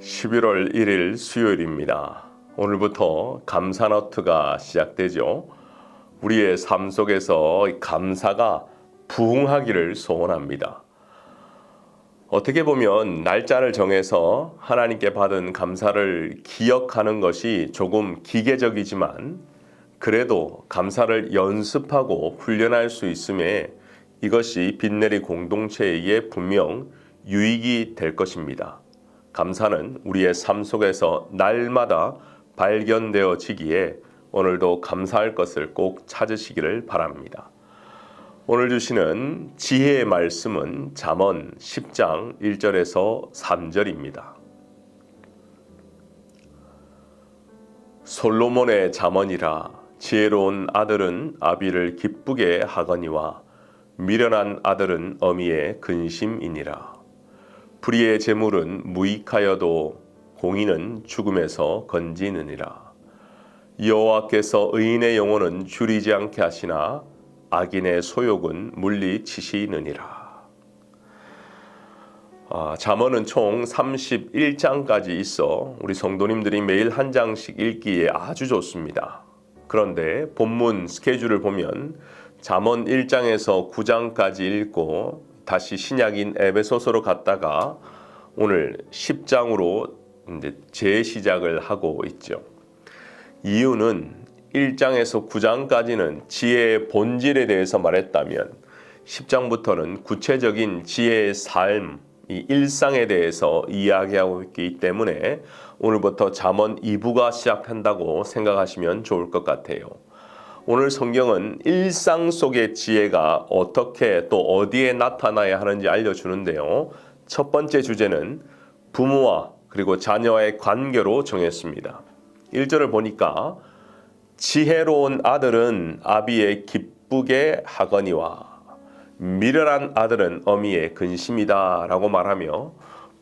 11월 1일 수요일입니다. 오늘부터 감사너트가 시작되죠. 우리의 삶 속에서 감사가 부흥하기를 소원합니다. 어떻게 보면 날짜를 정해서 하나님께 받은 감사를 기억하는 것이 조금 기계적이지만 그래도 감사를 연습하고 훈련할 수 있음에 이것이 빛내리 공동체에게 분명 유익이 될 것입니다. 감사는 우리의 삶 속에서 날마다 발견되어지기에 오늘도 감사할 것을 꼭 찾으시기를 바랍니다. 오늘 주시는 지혜의 말씀은 잠언 10장 1절에서 3절입니다. 솔로몬의 잠언이라 지혜로운 아들은 아비를 기쁘게 하거니와 미련한 아들은 어미의 근심이니라. 불의의 재물은 무익하여도 공의는 죽음에서 건지느니라. 여호와께서 의인의 영혼은 줄이지 않게 하시나 악인의 소욕은 물리치시느니라. 잠언은 총 31장까지 있어 우리 성도님들이 매일 한 장씩 읽기에 아주 좋습니다. 그런데 본문 스케줄을 보면 잠언 1장에서 9장까지 읽고 다시 신약인 에베소서로 갔다가 오늘 10장으로 이제 재시작을 하고 있죠. 이유는 1장에서 9장까지는 지혜의 본질에 대해서 말했다면 10장부터는 구체적인 지혜의 삶, 이 일상에 대해서 이야기하고 있기 때문에 오늘부터 잠언 2부가 시작한다고 생각하시면 좋을 것 같아요. 오늘 성경은 일상 속의 지혜가 어떻게 또 어디에 나타나야 하는지 알려주는데요. 첫 번째 주제는 부모와 그리고 자녀와의 관계로 정했습니다. 1절을 보니까 지혜로운 아들은 아비의 기쁘게 하거니와 미련한 아들은 어미의 근심이다 라고 말하며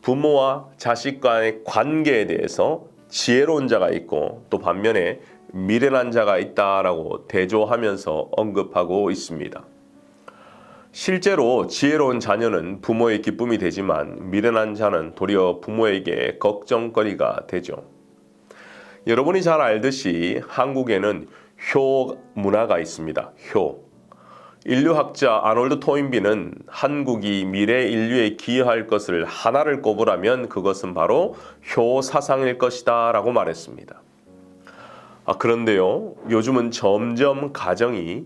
부모와 자식 간의 관계에 대해서 지혜로운 자가 있고 또 반면에 미련한 자가 있다라고 대조하면서 언급하고 있습니다. 실제로 지혜로운 자녀는 부모의 기쁨이 되지만 미련한 자는 도리어 부모에게 걱정거리가 되죠. 여러분이 잘 알듯이 한국에는 효 문화가 있습니다. 효. 인류학자 아놀드 토인비는 한국이 미래 인류에 기여할 것을 하나를 꼽으라면 그것은 바로 효 사상일 것이다 라고 말했습니다. 그런데요, 요즘은 점점 가정이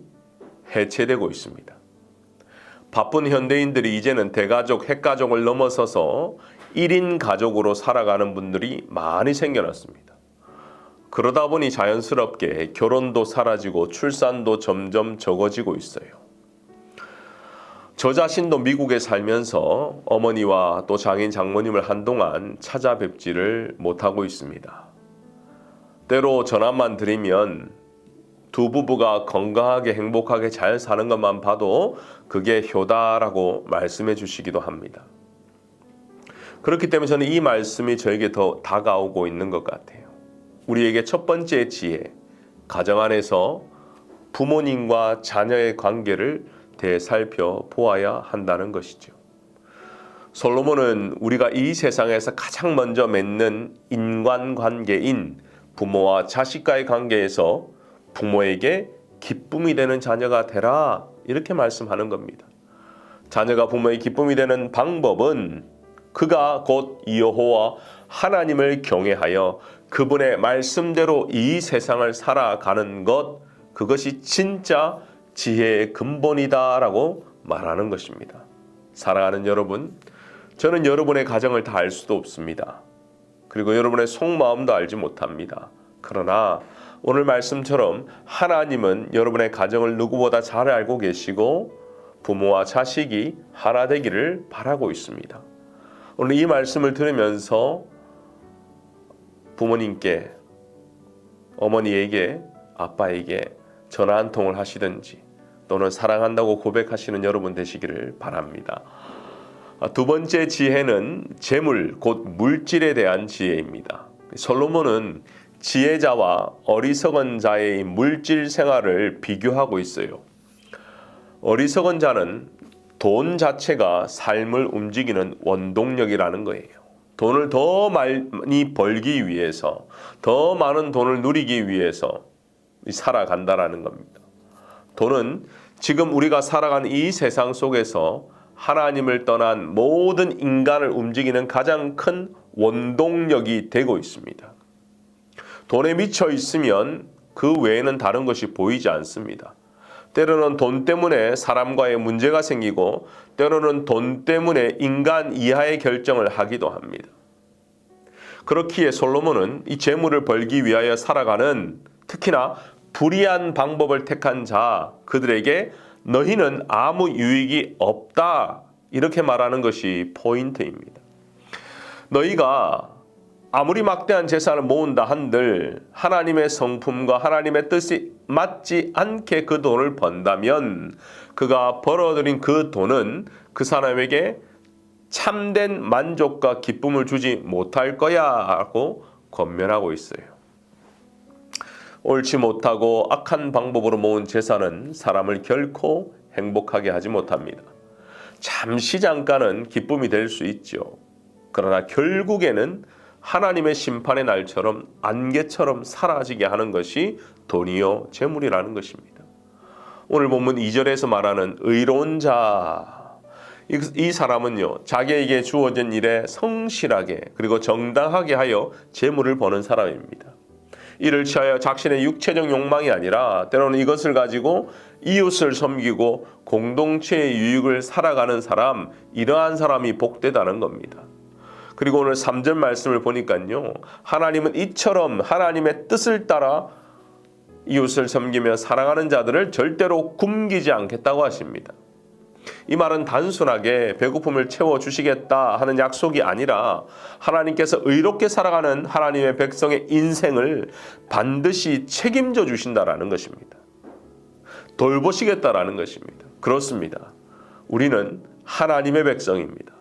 해체되고 있습니다. 바쁜 현대인들이 이제는 대가족, 핵가족을 넘어서서 1인 가족으로 살아가는 분들이 많이 생겨났습니다. 그러다 보니 자연스럽게 결혼도 사라지고 출산도 점점 적어지고 있어요. 저 자신도 미국에 살면서 어머니와 또 장인, 장모님을 한동안 찾아뵙지를 못하고 있습니다. 때로 전화만 드리면 두 부부가 건강하게 행복하게 잘 사는 것만 봐도 그게 효다라고 말씀해 주시기도 합니다. 그렇기 때문에 저는 이 말씀이 저에게 더 다가오고 있는 것 같아요. 우리에게 첫 번째 지혜, 가정 안에서 부모님과 자녀의 관계를 되살펴 보아야 한다는 것이죠. 솔로몬은 우리가 이 세상에서 가장 먼저 맺는 인간관계인 부모와 자식과의 관계에서 부모에게 기쁨이 되는 자녀가 되라 이렇게 말씀하는 겁니다. 자녀가 부모의 기쁨이 되는 방법은 그가 곧 여호와 하나님을 경외하여 그분의 말씀대로 이 세상을 살아가는 것, 그것이 진짜 지혜의 근본이다라고 말하는 것입니다. 사랑하는 여러분, 저는 여러분의 가정을 다 알 수도 없습니다. 그리고 여러분의 속마음도 알지 못합니다. 그러나 오늘 말씀처럼 하나님은 여러분의 가정을 누구보다 잘 알고 계시고 부모와 자식이 하나 되기를 바라고 있습니다. 오늘 이 말씀을 들으면서 부모님께, 어머니에게, 아빠에게 전화 한 통을 하시든지 또는 사랑한다고 고백하시는 여러분 되시기를 바랍니다. 두 번째 지혜는 재물, 곧 물질에 대한 지혜입니다. 솔로몬은 지혜자와 어리석은 자의 물질 생활을 비교하고 있어요. 어리석은 자는 돈 자체가 삶을 움직이는 원동력이라는 거예요. 돈을 더 많이 벌기 위해서, 더 많은 돈을 누리기 위해서 살아간다라는 겁니다. 돈은 지금 우리가 살아가는 이 세상 속에서 하나님을 떠난 모든 인간을 움직이는 가장 큰 원동력이 되고 있습니다. 돈에 미쳐 있으면 그 외에는 다른 것이 보이지 않습니다. 때로는 돈 때문에 사람과의 문제가 생기고 때로는 돈 때문에 인간 이하의 결정을 하기도 합니다. 그렇기에 솔로몬은 이 재물을 벌기 위하여 살아가는 특히나 불의한 방법을 택한 자 그들에게 너희는 아무 유익이 없다 이렇게 말하는 것이 포인트입니다. 너희가 아무리 막대한 재산을 모은다 한들 하나님의 성품과 하나님의 뜻이 맞지 않게 그 돈을 번다면 그가 벌어들인 그 돈은 그 사람에게 참된 만족과 기쁨을 주지 못할 거야 하고 권면하고 있어요. 옳지 못하고 악한 방법으로 모은 재산은 사람을 결코 행복하게 하지 못합니다. 잠시 잠깐은 기쁨이 될 수 있죠. 그러나 결국에는 하나님의 심판의 날처럼 안개처럼 사라지게 하는 것이 돈이요 재물이라는 것입니다. 오늘 본문 2절에서 말하는 의로운 자, 이 사람은요 자기에게 주어진 일에 성실하게 그리고 정당하게 하여 재물을 버는 사람입니다. 이를 취하여 자신의 육체적 욕망이 아니라 때로는 이것을 가지고 이웃을 섬기고 공동체의 유익을 살아가는 사람, 이러한 사람이 복되다는 겁니다. 그리고 오늘 3절 말씀을 보니까요, 하나님은 이처럼 하나님의 뜻을 따라 이웃을 섬기며 사랑하는 자들을 절대로 굶기지 않겠다고 하십니다. 이 말은 단순하게 배고픔을 채워주시겠다 하는 약속이 아니라 하나님께서 의롭게 살아가는 하나님의 백성의 인생을 반드시 책임져 주신다라는 것입니다. 돌보시겠다라는 것입니다. 그렇습니다. 우리는 하나님의 백성입니다.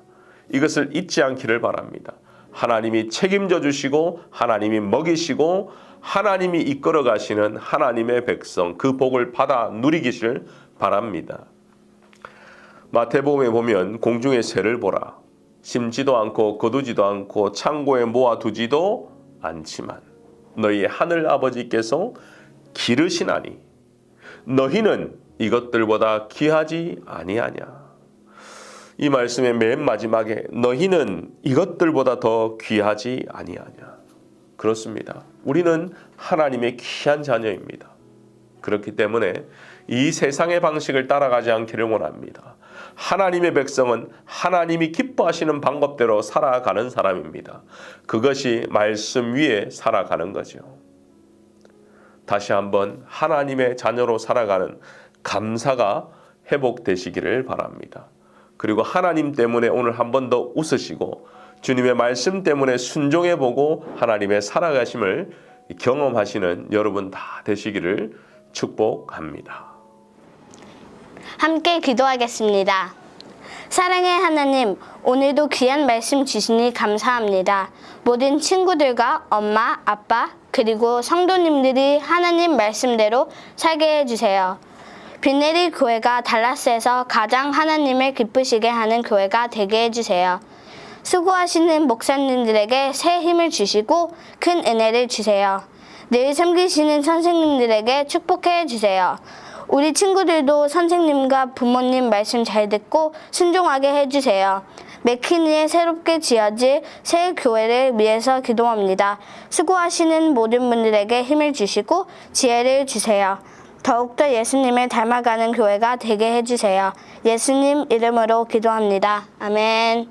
이것을 잊지 않기를 바랍니다. 하나님이 책임져 주시고 하나님이 먹이시고 하나님이 이끌어 가시는 하나님의 백성, 그 복을 받아 누리기를 바랍니다. 마태복음에 보면 공중의 새를 보라. 심지도 않고 거두지도 않고 창고에 모아두지도 않지만 너희 하늘 아버지께서 기르시나니 너희는 이것들보다 귀하지 아니하냐. 이 말씀의 맨 마지막에 너희는 이것들보다 더 귀하지 아니하냐. 그렇습니다. 우리는 하나님의 귀한 자녀입니다. 그렇기 때문에 이 세상의 방식을 따라가지 않기를 원합니다. 하나님의 백성은 하나님이 기뻐하시는 방법대로 살아가는 사람입니다. 그것이 말씀 위에 살아가는 거죠. 다시 한번 하나님의 자녀로 살아가는 감사가 회복되시기를 바랍니다. 그리고 하나님 때문에 오늘 한 번 더 웃으시고 주님의 말씀 때문에 순종해보고 하나님의 살아가심을 경험하시는 여러분 다 되시기를 축복합니다. 함께 기도하겠습니다. 사랑의 하나님, 오늘도 귀한 말씀 주시니 감사합니다. 모든 친구들과 엄마, 아빠, 그리고 성도님들이 하나님 말씀대로 살게 해주세요. 빈내리 교회가 달라스에서 가장 하나님을 기쁘시게 하는 교회가 되게 해주세요. 수고하시는 목사님들에게 새 힘을 주시고 큰 은혜를 주세요. 늘 섬기시는 선생님들에게 축복해 주세요. 우리 친구들도 선생님과 부모님 말씀 잘 듣고 순종하게 해주세요. 맥키니에 새롭게 지어질 새 교회를 위해서 기도합니다. 수고하시는 모든 분들에게 힘을 주시고 지혜를 주세요. 더욱더 예수님을 닮아가는 교회가 되게 해주세요. 예수님 이름으로 기도합니다. 아멘.